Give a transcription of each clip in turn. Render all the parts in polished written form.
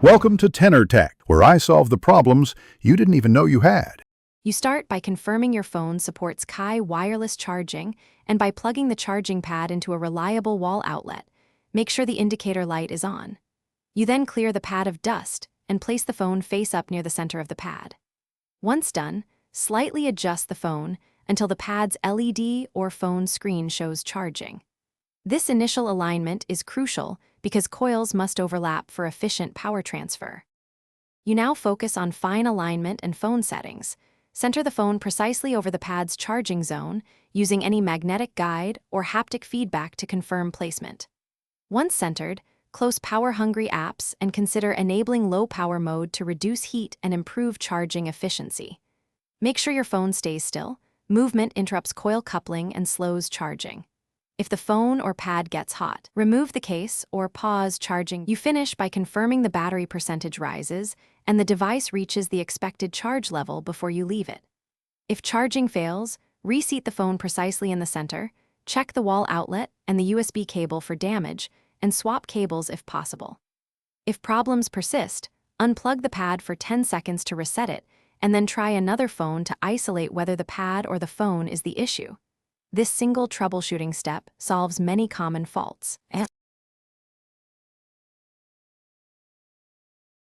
Welcome to Tenor Tech, where I solve the problems you didn't even know you had. You start by confirming your phone supports Qi wireless charging and by plugging the charging pad into a reliable wall outlet. Make sure the indicator light is on. You then clear the pad of dust and place the phone face up near the center of the pad. Once done, slightly adjust the phone until the pad's LED or phone screen shows charging. This initial alignment is crucial because coils must overlap for efficient power transfer. You now focus on fine alignment and phone settings. Center the phone precisely over the pad's charging zone, using any magnetic guide or haptic feedback to confirm placement. Once centered, close power-hungry apps and consider enabling low-power mode to reduce heat and improve charging efficiency. Make sure your phone stays still. Movement interrupts coil coupling and slows charging. If the phone or pad gets hot, remove the case or pause charging. You finish by confirming the battery percentage rises and the device reaches the expected charge level before you leave it. If charging fails, reseat the phone precisely in the center, check the wall outlet and the USB cable for damage, and swap cables if possible. If problems persist, unplug the pad for 10 seconds to reset it, and then try another phone to isolate whether the pad or the phone is the issue. This single troubleshooting step solves many common faults.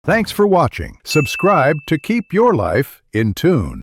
Thanks for watching. Subscribe to keep your life in tune.